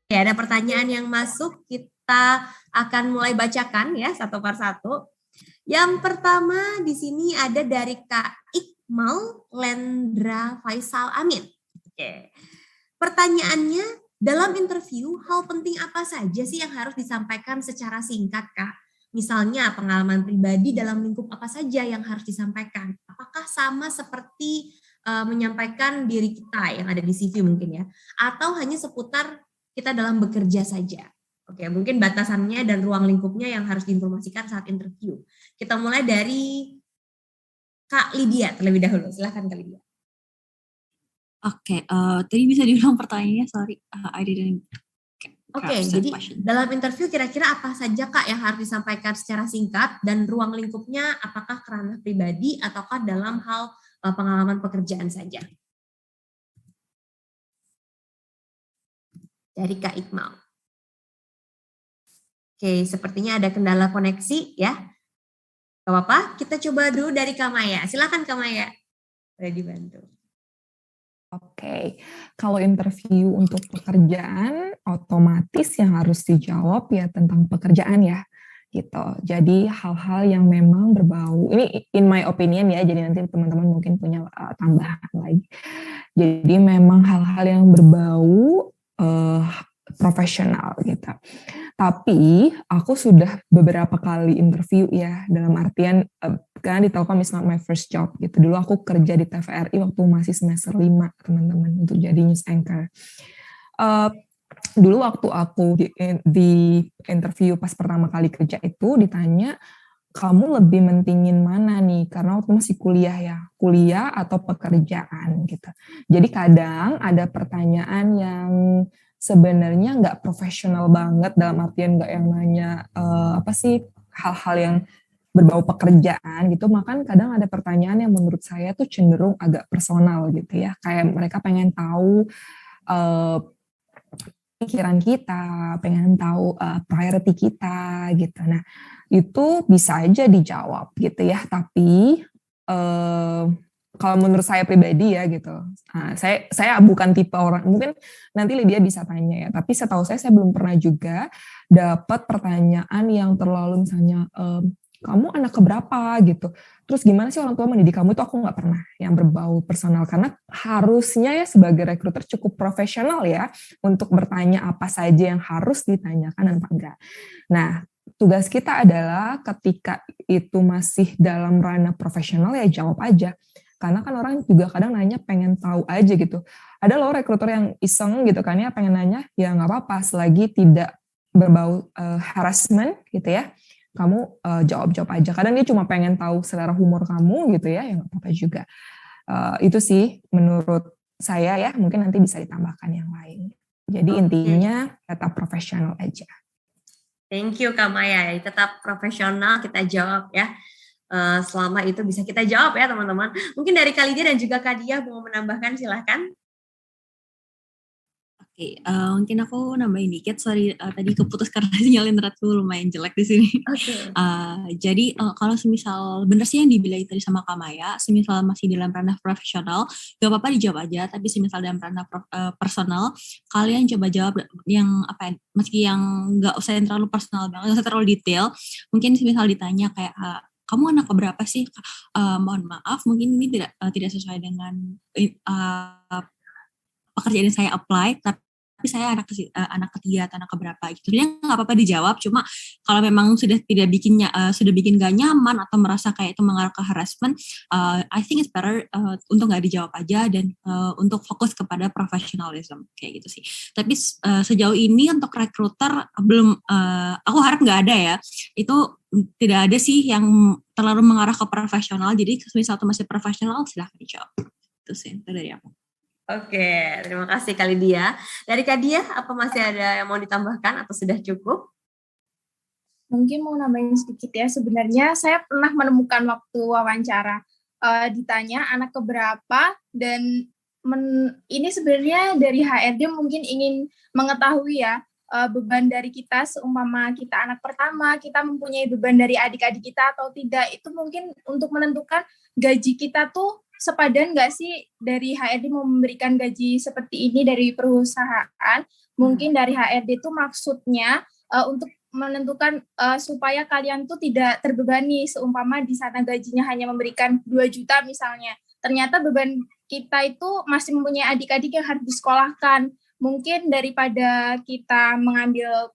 Ya, ada pertanyaan yang masuk, kita akan mulai bacakan ya satu per satu. Yang pertama di sini ada dari Kak Iqmal Lendra Faisal Amin. Oke. Pertanyaannya, dalam interview, hal penting apa saja sih yang harus disampaikan secara singkat, Kak? Misalnya pengalaman pribadi dalam lingkup apa saja yang harus disampaikan? Apakah sama seperti menyampaikan diri kita yang ada di CV mungkin ya? Atau hanya seputar kita dalam bekerja saja? Oke, mungkin batasannya dan ruang lingkupnya yang harus diinformasikan saat interview. Kita mulai dari Kak Lydia terlebih dahulu. Silahkan Kak Lydia. Oke, tadi bisa diulang pertanyaannya, sorry, I didn't. Oke, jadi dalam interview kira-kira apa saja Kak yang harus disampaikan secara singkat dan ruang lingkupnya apakah ke ranah pribadi ataukah dalam hal pengalaman pekerjaan saja? Dari Kak Iqmal. Oke, sepertinya ada kendala koneksi ya. Gak apa-apa, kita coba dulu dari Kak Maya. Silakan Kak Maya. Boleh dibantu. Oke, kalau interview untuk pekerjaan, otomatis yang harus dijawab ya tentang pekerjaan ya, gitu. Jadi hal-hal yang memang berbau, ini in my opinion ya, jadi nanti teman-teman mungkin punya tambahan lagi. Jadi memang hal-hal yang berbau profesional gitu. Tapi aku sudah beberapa kali interview ya, dalam artian karena di Telkom is not my first job gitu. Dulu aku kerja di TVRI waktu masih semester 5 teman-teman untuk jadi news anchor. Dulu waktu aku di interview pas pertama kali kerja itu ditanya, kamu lebih mentingin mana nih? Karena waktu masih kuliah ya, kuliah atau pekerjaan gitu. Jadi kadang ada pertanyaan yang sebenarnya nggak profesional banget, dalam artian nggak yang nanya apa sih hal-hal yang berbau pekerjaan gitu, maka kadang ada pertanyaan yang menurut saya tuh cenderung agak personal gitu ya, kayak mereka pengen tahu pikiran kita, pengen tahu priority kita gitu. Nah itu bisa aja dijawab gitu ya, tapi kalau menurut saya pribadi ya gitu, saya bukan tipe orang, mungkin nanti Lydia bisa tanya ya, tapi setahu saya belum pernah juga dapat pertanyaan yang terlalu misalnya, kamu anak keberapa gitu, terus gimana sih orang tua mendidik kamu, itu aku nggak pernah yang berbau personal, karena harusnya ya sebagai rekruter cukup profesional ya untuk bertanya apa saja yang harus ditanyakan dan apa enggak. Nah, tugas kita adalah ketika itu masih dalam ranah profesional ya jawab aja. Karena kan orang juga kadang nanya pengen tahu aja gitu. Ada loh rekruter yang iseng gitu kan ya, pengen nanya, ya nggak apa-apa selagi tidak berbau harassment gitu ya. Kamu jawab-jawab aja. Kadang dia cuma pengen tahu selera humor kamu gitu ya nggak apa-apa juga. Itu sih menurut saya ya, mungkin nanti bisa ditambahkan yang lain. Jadi intinya tetap profesional aja. Thank you Kak Maya, tetap profesional kita jawab ya. Selama itu bisa kita jawab ya teman-teman. Mungkin dari Kak Lydia dan juga Kak Dia mau menambahkan, silahkan. Oke, mungkin aku nambahin dikit, sorry tadi keputus karena sinyal internetku lumayan jelek di sini. Jadi kalau semisal bener sih yang dibilang tadi sama Kak Maya, semisal masih dalam ranah profesional, gak apa-apa dijawab aja, tapi semisal dalam ranah personal, kalian coba jawab yang apa, meski yang gak usah yang terlalu personal banget, gak usah terlalu detail, mungkin semisal ditanya kayak, kamu anak berapa sih? Mohon maaf, mungkin ini tidak sesuai dengan pekerjaan yang saya apply, tapi saya anak ketiga atau anak keberapa gitu. Dia nggak apa-apa dijawab, cuma kalau memang sudah bikin gak nyaman atau merasa kayak itu mengarah ke harassment, I think it's better untuk nggak dijawab aja dan untuk fokus kepada professionalism kayak gitu sih. Tapi sejauh ini untuk recruiter belum, aku harap nggak ada ya. Itu tidak ada sih yang terlalu mengarah ke profesional. Jadi misal itu masih profesional, silahkan dijawab. Itu sih itu dari aku. Oke, terima kasih Kak Lydia. Dari Kak Dia, apa masih ada yang mau ditambahkan atau sudah cukup? Mungkin mau nambahin sedikit ya, sebenarnya saya pernah menemukan waktu wawancara, ditanya anak keberapa, dan ini sebenarnya dari HRD mungkin ingin mengetahui ya, beban dari kita, seumpama kita anak pertama, kita mempunyai beban dari adik-adik kita atau tidak, itu mungkin untuk menentukan gaji kita tuh sepadan nggak sih dari HRD mau memberikan gaji seperti ini dari perusahaan? Mungkin dari HRD itu maksudnya untuk menentukan supaya kalian tuh tidak terbebani, seumpama di sana gajinya hanya memberikan 2 juta misalnya. Ternyata beban kita itu masih mempunyai adik-adik yang harus disekolahkan. Mungkin daripada kita mengambil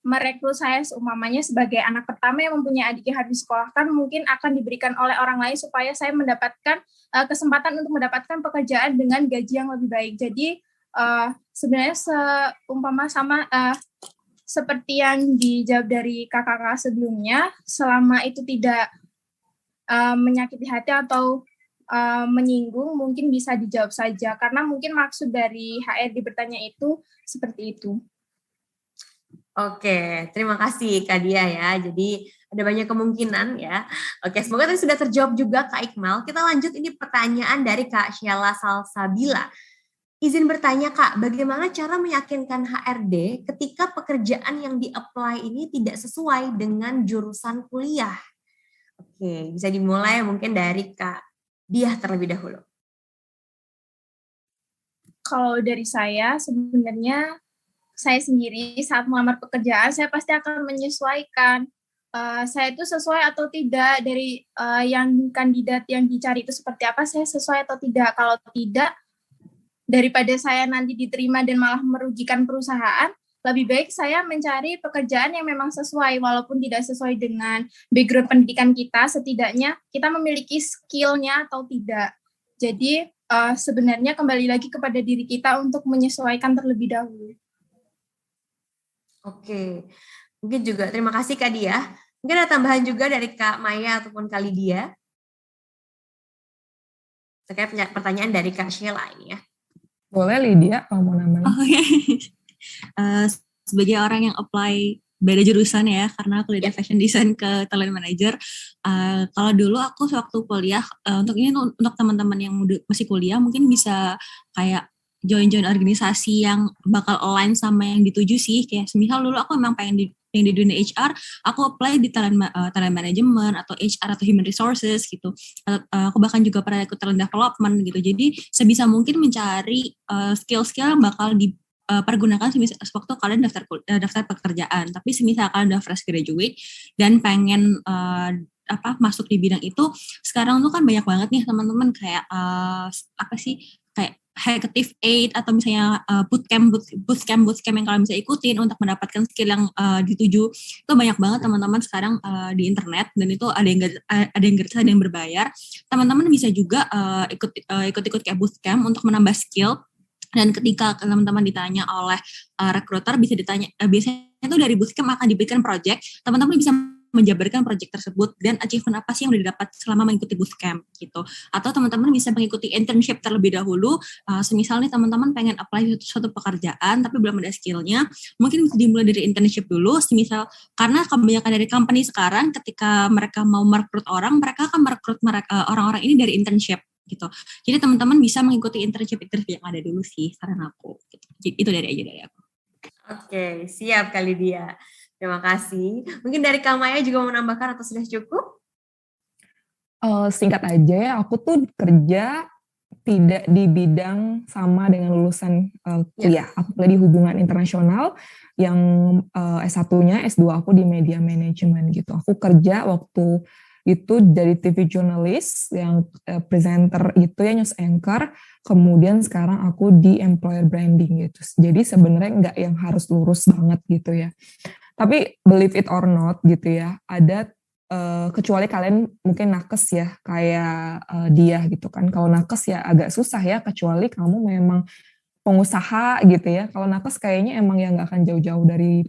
merekrut saya seumpamanya sebagai anak pertama yang mempunyai adik yang harus disekolahkan, mungkin akan diberikan oleh orang lain supaya saya mendapatkan kesempatan untuk mendapatkan pekerjaan dengan gaji yang lebih baik. Jadi sebenarnya seumpama sama seperti yang dijawab dari kakak-kakak sebelumnya, selama itu tidak menyakiti hati atau menyinggung, mungkin bisa dijawab saja. Karena mungkin maksud dari HRD bertanya itu seperti itu. Oke, terima kasih Kak Dia ya. Jadi ada banyak kemungkinan ya. Oke, semoga tadi sudah terjawab juga Kak Iqmal. Kita lanjut, ini pertanyaan dari Kak Sheila Salsabila. Izin bertanya Kak, bagaimana cara meyakinkan HRD ketika pekerjaan yang di-apply ini tidak sesuai dengan jurusan kuliah? Oke, bisa dimulai mungkin dari Kak Diah terlebih dahulu. Kalau dari saya, sebenarnya saya sendiri saat melamar pekerjaan, saya pasti akan menyesuaikan saya itu sesuai atau tidak dari yang kandidat yang dicari itu seperti apa, saya sesuai atau tidak. Kalau tidak, daripada saya nanti diterima dan malah merugikan perusahaan, lebih baik saya mencari pekerjaan yang memang sesuai, walaupun tidak sesuai dengan background pendidikan kita, setidaknya kita memiliki skill-nya atau tidak. Jadi sebenarnya kembali lagi kepada diri kita untuk menyesuaikan terlebih dahulu. Oke, mungkin juga terima kasih Kak Dia. Mungkin ada tambahan juga dari Kak Maya ataupun Kak Lydia terkait pertanyaan dari Kak Sheila ini ya. Boleh Lydia kalau mau nambahin. Oke. Sebagai orang yang apply beda jurusan ya, karena aku dari fashion design ke talent manager. Kalau dulu aku sewaktu kuliah, untuk teman-teman yang masih kuliah mungkin bisa kayak join organisasi yang bakal align sama yang dituju sih. Kayak semisal dulu aku memang pengen yang di dunia HR, aku apply di talent management atau HR atau human resources gitu. Aku bahkan juga pernah ikut talent development gitu. Jadi sebisa mungkin mencari skill-skill yang bakal dipergunakan sewaktu kalian daftar pekerjaan. Tapi semisal kalian udah fresh graduate dan pengen masuk di bidang itu, sekarang tuh kan banyak banget nih teman-teman kayak kayak Hackative 8 atau misalnya bootcamp yang kalian bisa ikutin untuk mendapatkan skill yang dituju. Itu banyak banget teman-teman sekarang di internet, dan itu ada yang gratis, ada yang berbayar. Teman-teman bisa juga ikut kayak bootcamp untuk menambah skill. Dan ketika teman-teman ditanya oleh recruiter, bisa ditanya biasanya itu dari bootcamp akan diberikan project, teman-teman bisa menjabarkan project tersebut dan achievement apa sih yang udah didapat selama mengikuti bootcamp gitu. Atau teman-teman bisa mengikuti internship terlebih dahulu. Semisal nih teman-teman pengen apply suatu pekerjaan tapi belum ada skillnya, mungkin bisa dimulai dari internship dulu. Semisal karena kebanyakan dari company sekarang ketika mereka mau merekrut orang, mereka akan merekrut orang-orang ini dari internship gitu. Jadi teman-teman bisa mengikuti internship yang ada dulu sih saran aku. Gitu. Itu dari aku. Oke, siap Kak Lydia. Terima kasih. Mungkin dari Kak Maya juga mau menambahkan atau sudah cukup? Singkat aja ya, aku tuh kerja tidak di bidang sama dengan lulusan kuliah. Aku kuliah di hubungan internasional, yang S1-nya, S2 aku di media management gitu. Aku kerja waktu itu dari TV jurnalis, yang presenter gitu ya, news anchor. Kemudian sekarang aku di employer branding gitu. Jadi sebenarnya nggak yang harus lurus banget gitu ya. Tapi believe it or not gitu ya, ada kecuali kalian mungkin nakes ya, kayak dia gitu kan. Kalau nakes ya agak susah ya, kecuali kamu memang pengusaha gitu ya. Kalau nakes kayaknya emang yang nggak akan jauh-jauh dari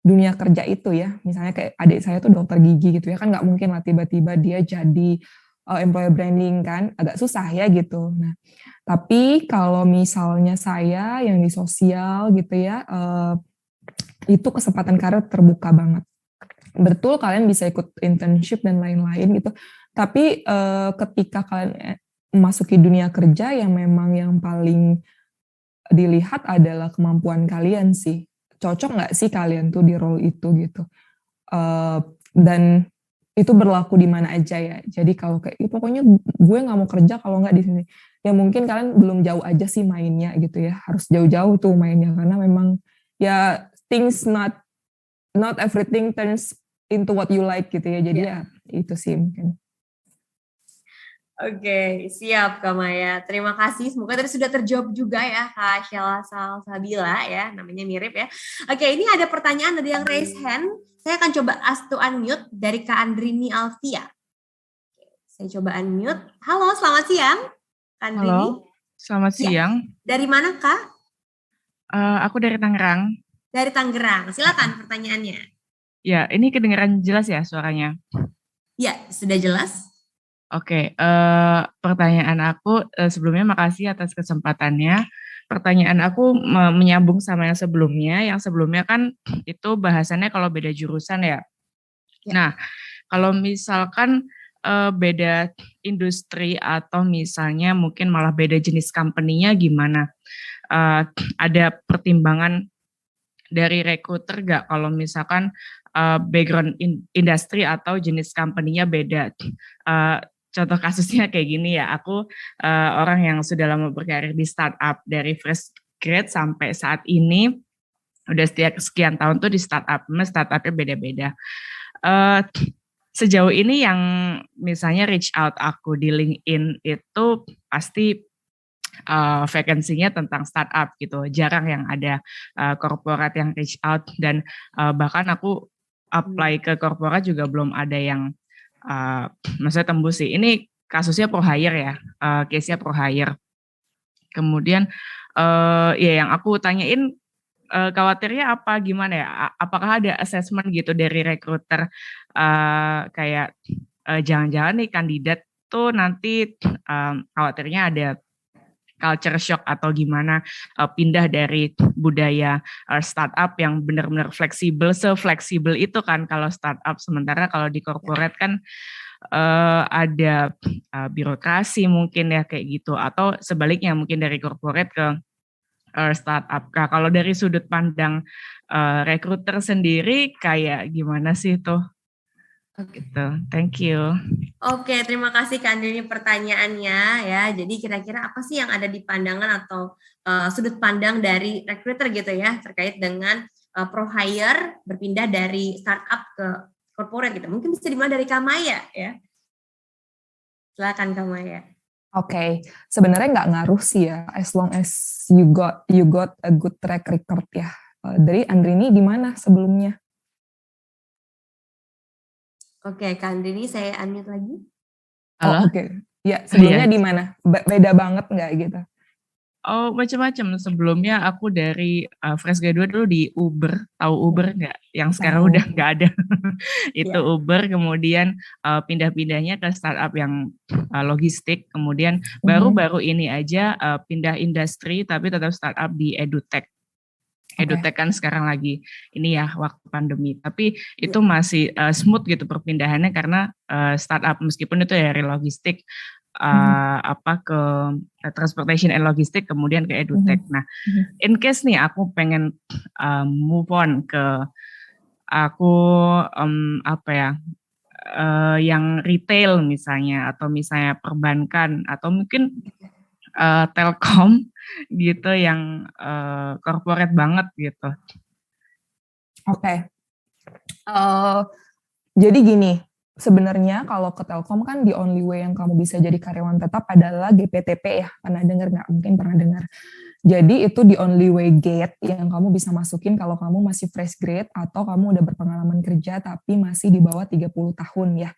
dunia kerja itu ya. Misalnya kayak adik saya tuh dokter gigi gitu ya, kan nggak mungkin lah tiba-tiba dia jadi employer branding kan, agak susah ya gitu. Nah, tapi kalau misalnya saya yang di sosial gitu ya, itu kesempatan karir terbuka banget. Betul kalian bisa ikut internship dan lain-lain gitu. Tapi ketika kalian memasuki dunia kerja, yang memang yang paling dilihat adalah kemampuan kalian sih. Cocok nggak sih kalian tuh di role itu gitu. Dan itu berlaku di mana aja ya. Jadi kalau kayak pokoknya gue nggak mau kerja kalau nggak di sini. Ya mungkin kalian belum jauh aja sih mainnya gitu ya. Harus jauh-jauh tuh mainnya karena memang ya things not everything turns into what you like gitu ya. Jadi ya itu sih mungkin. Oke, siap Kak Maya. Terima kasih. Semoga tadi sudah terjawab juga ya Kak Sheila Salsabila ya, namanya mirip ya. Oke, ini ada pertanyaan dari yang raise hand. Saya akan coba ask to unmute dari Kak Andrini Alfia. Saya coba unmute. Halo, selamat siang. Kak Andrini. Halo, selamat siang. Dari mana Kak? Aku dari Tangerang. Dari Tangerang. Silakan pertanyaannya. Ya, ini kedengaran jelas ya suaranya? Ya, sudah jelas. Oke, pertanyaan aku sebelumnya makasih atas kesempatannya. Pertanyaan aku menyambung sama yang sebelumnya. Yang sebelumnya kan itu bahasannya kalau beda jurusan ya. Nah, kalau misalkan beda industri atau misalnya mungkin malah beda jenis company-nya gimana? Ada pertimbangan dari recruiter nggak kalau misalkan background industri atau jenis company-nya beda? Contoh kasusnya kayak gini ya, aku orang yang sudah lama berkarir di startup dari fresh grade sampai saat ini, udah sekian tahun tuh di startupnya beda-beda. Sejauh ini yang misalnya reach out aku di LinkedIn itu pasti vacancy-nya tentang startup gitu, jarang yang ada corporate yang reach out dan bahkan aku apply ke corporate juga belum ada yang maksudnya tembus sih. Ini kasusnya pro hire ya, case-nya pro hire. Kemudian ya yang aku tanyain khawatirnya apa gimana ya? Apakah ada assessment gitu dari recruiter kayak jangan-jangan nih kandidat tuh nanti khawatirnya ada culture shock atau gimana pindah dari budaya startup yang benar-benar fleksibel, se-fleksibel itu kan kalau startup, sementara kalau di corporate kan ada birokrasi mungkin ya kayak gitu, atau sebaliknya mungkin dari corporate ke startup. Nah, kalau dari sudut pandang recruiter sendiri kayak gimana sih itu? Gitu. Thank you. Oke, terima kasih Kak Andrini pertanyaannya ya. Jadi kira-kira apa sih yang ada di pandangan atau sudut pandang dari recruiter gitu ya terkait dengan pro hire berpindah dari startup ke corporate gitu. Mungkin bisa dimulai dari Kak Maya ya. Silakan Kak Maya. Oke, sebenarnya nggak ngaruh sih ya, as long as you got a good track record ya. Dari Andrini di mana sebelumnya? Oke, Kak Andrini saya unmute lagi. Oh, oke. Ya, sebelumnya di mana? Beda banget nggak gitu? Oh, macam-macam. Sebelumnya aku dari fresh graduate dulu di Uber. Tahu Uber nggak? Yang sekarang udah nggak ada. Itu Uber, kemudian pindah-pindahnya ke startup yang logistik. Kemudian baru-baru ini aja pindah industri, tapi tetap startup di edutech. Edutech kan sekarang lagi ini ya waktu pandemi, tapi itu masih smooth gitu perpindahannya karena startup meskipun itu dari logistik ke transportation and logistik kemudian ke edutech. Nah, in case nih aku pengen move on ke aku yang retail misalnya atau misalnya perbankan atau mungkin telkom gitu yang corporate banget gitu. Oke. Jadi gini, sebenarnya kalau ke telkom kan the only way yang kamu bisa jadi karyawan tetap adalah GPTP ya. Pernah dengar nggak? Mungkin pernah dengar. Jadi itu the only way gate yang kamu bisa masukin kalau kamu masih fresh grade atau kamu udah berpengalaman kerja tapi masih di bawah 30 tahun ya.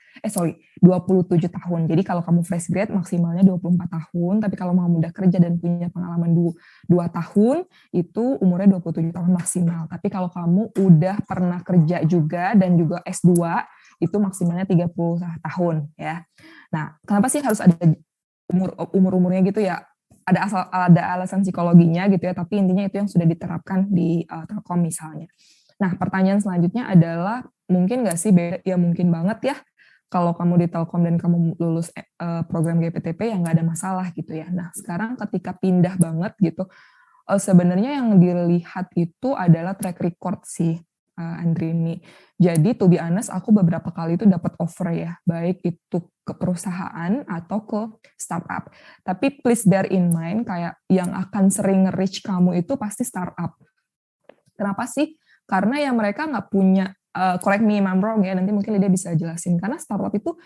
27 tahun. Jadi kalau kamu fresh grade maksimalnya 24 tahun, tapi kalau kamu udah kerja dan punya pengalaman 2 tahun, itu umurnya 27 tahun maksimal. Tapi kalau kamu udah pernah kerja juga dan juga S2, itu maksimalnya 30 tahun ya. Nah, kenapa sih harus ada umur-umurnya gitu ya? Ada alasan psikologinya gitu ya, tapi intinya itu yang sudah diterapkan di Telkom misalnya. Nah, pertanyaan selanjutnya adalah mungkin nggak sih beda? Ya mungkin banget ya. Kalau kamu di Telkom dan kamu lulus program GPTP ya nggak ada masalah gitu ya. Nah, sekarang ketika pindah banget gitu, sebenarnya yang dilihat itu adalah track record sih. Andrini. Jadi to be honest, aku beberapa kali itu dapat offer ya, baik itu ke perusahaan atau ke startup. Tapi please bear in mind, kayak yang akan sering nge-reach kamu itu pasti startup. Kenapa sih? Karena ya mereka nggak punya, correct me if I'm wrong ya, nanti mungkin Lydia bisa jelasin. Karena startup itu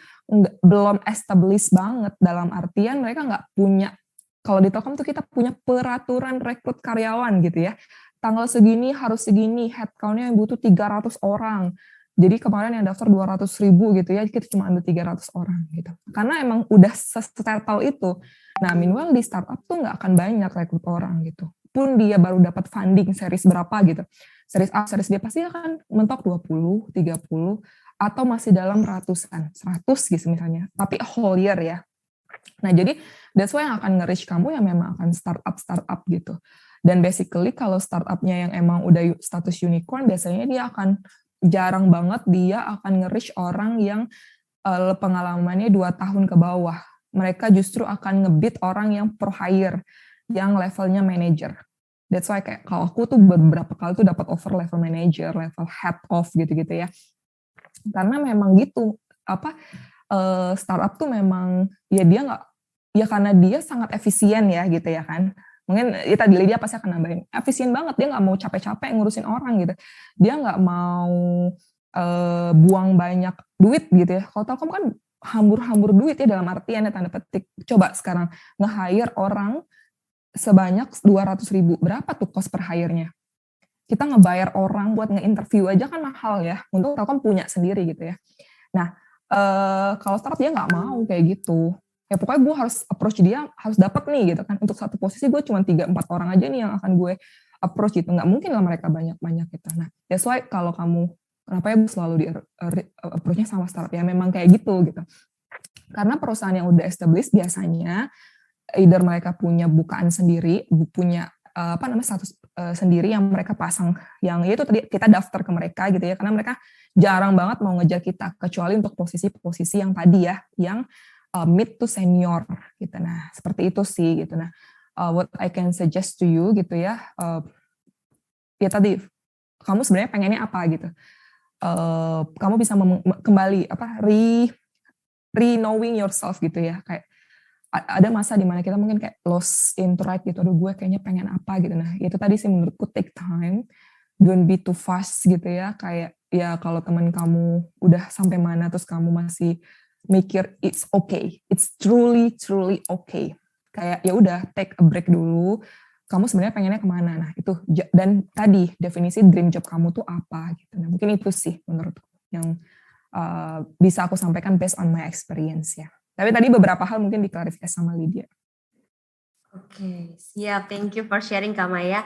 belum established banget, dalam artian mereka nggak punya, kalau di Telkom tuh kita punya peraturan rekrut karyawan gitu ya. Tanggal segini harus segini, headcount-nya yang butuh 300 orang. Jadi kemarin yang daftar 200.000 gitu ya, kita cuma ambil 300 orang gitu. Karena emang udah sesettle itu. Nah, meanwhile di startup tuh nggak akan banyak rekrut orang gitu. Pun dia baru dapat funding series berapa gitu. Series A, series B pasti akan mentok 20, 30, atau masih dalam ratusan, 100 gitu misalnya. Tapi whole year ya. Nah, jadi that's why yang akan nge-reach kamu yang memang akan startup gitu. Dan basically kalau startupnya yang emang udah status unicorn, biasanya dia akan jarang banget dia akan nge-reach orang yang pengalamannya 2 tahun ke bawah. Mereka justru akan nge-beat orang yang pro hire, yang levelnya manager. That's why kayak kalau aku tuh beberapa kali tuh dapat offer level manager, level head of gitu-gitu ya. Karena memang gitu, startup tuh memang ya dia nggak, ya karena dia sangat efisien ya gitu ya kan. Mungkin ya tadi dia pasti akan nambahin, efisien banget, dia nggak mau capek-capek ngurusin orang gitu. Dia nggak mau buang banyak duit gitu ya. Kalau Telkom kan hambur-hambur duit ya, dalam artian ya tanda petik. Coba sekarang nge-hire orang sebanyak 200.000, berapa tuh cost per hire-nya? Kita ngebayar orang buat nge-interview aja kan mahal ya, untuk Telkom punya sendiri gitu ya. Nah, kalau startup dia nggak mau kayak gitu. Ya pokoknya gue harus approach dia, harus dapat nih gitu kan. Untuk satu posisi gue cuma 3-4 orang aja nih yang akan gue approach gitu. Nggak mungkin lah mereka banyak-banyak gitu. Nah, that's why kalau kamu, kenapa ya selalu di approach-nya sama startup, ya memang kayak gitu gitu. Karena perusahaan yang udah established biasanya, either mereka punya bukaan sendiri, punya status sendiri yang mereka pasang, yang itu tadi kita daftar ke mereka gitu ya, karena mereka jarang banget mau ngejar kita, kecuali untuk posisi-posisi yang tadi ya, yang mid to senior gitu. Nah, seperti itu sih gitu. Nah, what I can suggest to you gitu ya, ya tadi kamu sebenarnya pengennya apa gitu. Kamu bisa kembali re-knowing yourself gitu ya, kayak ada masa dimana kita mungkin kayak lost in right gitu, aduh gue kayaknya pengen apa gitu. Nah, itu tadi sih menurutku take time, don't be too fast gitu ya, kayak ya kalau teman kamu udah sampai mana terus kamu masih mikir it's okay, it's truly okay, kayak ya udah take a break dulu, kamu sebenarnya pengennya kemana. Nah itu, dan tadi definisi dream job kamu tuh apa gitu. Nah mungkin itu sih menurutku yang bisa aku sampaikan based on my experience ya. Tapi tadi beberapa hal mungkin diklarifikasi sama Lydia. Oke, siap. Thank you for sharing Kak Maya.